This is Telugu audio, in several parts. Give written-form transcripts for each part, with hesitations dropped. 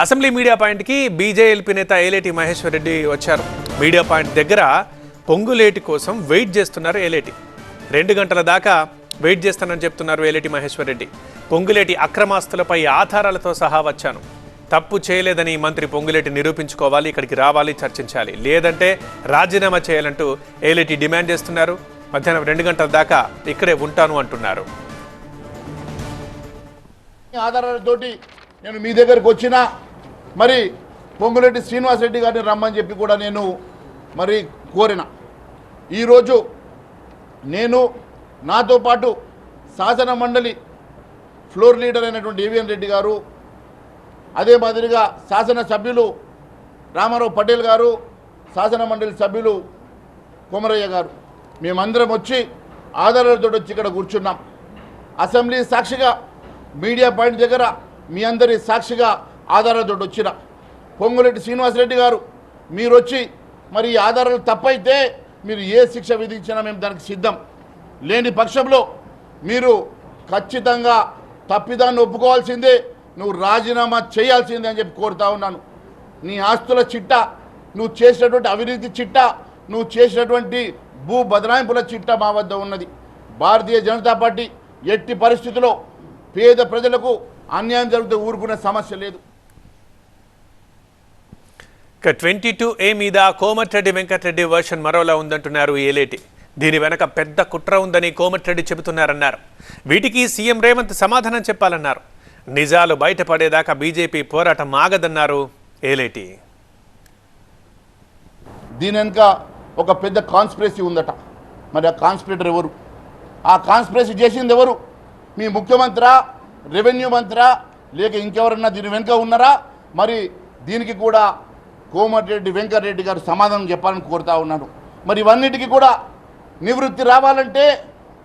అసెంబ్లీ మీడియా పాయింట్కి బీజేఎల్పీ నేత ఏలేటి మహేశ్వర్ రెడ్డి వచ్చారు. మీడియా పాయింట్ దగ్గర పొంగులేటి కోసం వెయిట్ చేస్తున్నారు ఏలేటి. 2 గంటల దాకా వెయిట్ చేస్తానని చెప్తున్నారు ఏలేటి మహేశ్వర్ రెడ్డి. పొంగులేటి అక్రమాస్తులపై ఆధారాలతో సహా వచ్చాను, తప్పు చేయలేదని మంత్రి పొంగులేటి నిరూపించుకోవాలి, ఇక్కడికి రావాలి, చర్చించాలి, లేదంటే రాజీనామా చేయాలంటూ ఏలేటి డిమాండ్ చేస్తున్నారు. మధ్యాహ్నం 2 గంటల దాకా ఇక్కడే ఉంటాను అంటున్నారు. ఆధారాలతోటి నేను మీ దగ్గరకు వచ్చినా మరి పొంగులేటి శ్రీనివాసరెడ్డి గారిని రమ్మని చెప్పి కూడా నేను మరి కోరిన. ఈరోజు నేను నాతో పాటు శాసన మండలి ఫ్లోర్ లీడర్ అయినటువంటి ఏవిఎన్ రెడ్డి గారు, అదే మాదిరిగా శాసన సభ్యులు రామారావు పటేల్ గారు, శాసన మండలి సభ్యులు కొమరయ్య గారు, మేమందరం వచ్చి ఆధారాలతో వచ్చి ఇక్కడ కూర్చున్నాం. అసెంబ్లీ సాక్షిగా మీడియా పాయింట్ దగ్గర మీ అందరి సాక్షిగా ఆధారాలతో వచ్చిన పొంగులేటి శ్రీనివాసరెడ్డి గారు, మీరు వచ్చి మరి ఈ ఆధారాలు తప్పైతే మీరు ఏ శిక్ష విధించినా మేము దానికి సిద్ధం. లేని పక్షంలో మీరు ఖచ్చితంగా తప్పిదాన్ని ఒప్పుకోవాల్సిందే, నువ్వు రాజీనామా చేయాల్సిందే అని చెప్పి కోరుతా ఉన్నాను. నీ ఆస్తుల చిట్టా, నువ్వు చేసినటువంటి అవినీతి చిట్టా, నువ్వు చేసినటువంటి భూ బదలాయింపుల చిట్టా మా వద్ద ఉన్నది. భారతీయ జనతా పార్టీ ఎట్టి పరిస్థితుల్లో పేద ప్రజలకు అన్యాయం జరిగితే ఊరుకునే సమస్య లేదు. 22A మీద కోమటిరెడ్డి వెంకటరెడ్డి వర్షన్ మరోలా ఉందంటున్నారు ఏలేటి. దీని వెనక పెద్ద కుట్ర ఉందని కోమటిరెడ్డి చెబుతున్నారన్నారు. వీటికి సీఎం రేవంత్ సమాధానం చెప్పాలన్నారు. నిజాలు బయటపడేదాకా బీజేపీ పోరాటం ఆగదన్నారు ఏలేటి. దీని వెనుక ఒక పెద్ద కాన్స్పిరసీ ఉందట. మరి ఆ కాన్స్పిరేటర్ ఎవరు? ఆ కాన్స్పిరసీ చేసింది ఎవరు? మీ ముఖ్యమంత్రా, రెవెన్యూ మంత్రా, లేక ఇంకెవరన్నా దీని వెనుక ఉన్నారా? మరి దీనికి కూడా కోమటిరెడ్డి వెంకటరెడ్డి గారు సమాధానం చెప్పాలని కోరుతా ఉన్నాను. మరి ఇవన్నిటికీ కూడా నివృత్తి రావాలంటే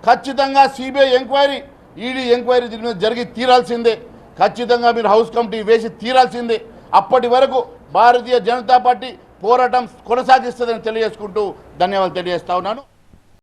ఖచ్చితంగా సిబిఐ ఎంక్వైరీ, ఈడీ ఎంక్వైరీ దీని మీద జరిగి తీరాల్సిందే. ఖచ్చితంగా మీరు హౌస్ కమిటీ వేసి తీరాల్సిందే. అప్పటి వరకు భారతీయ జనతా పార్టీ పోరాటం కొనసాగిస్తుందని తెలియజేసుకుంటూ ధన్యవాదాలు తెలియజేస్తా ఉన్నాను.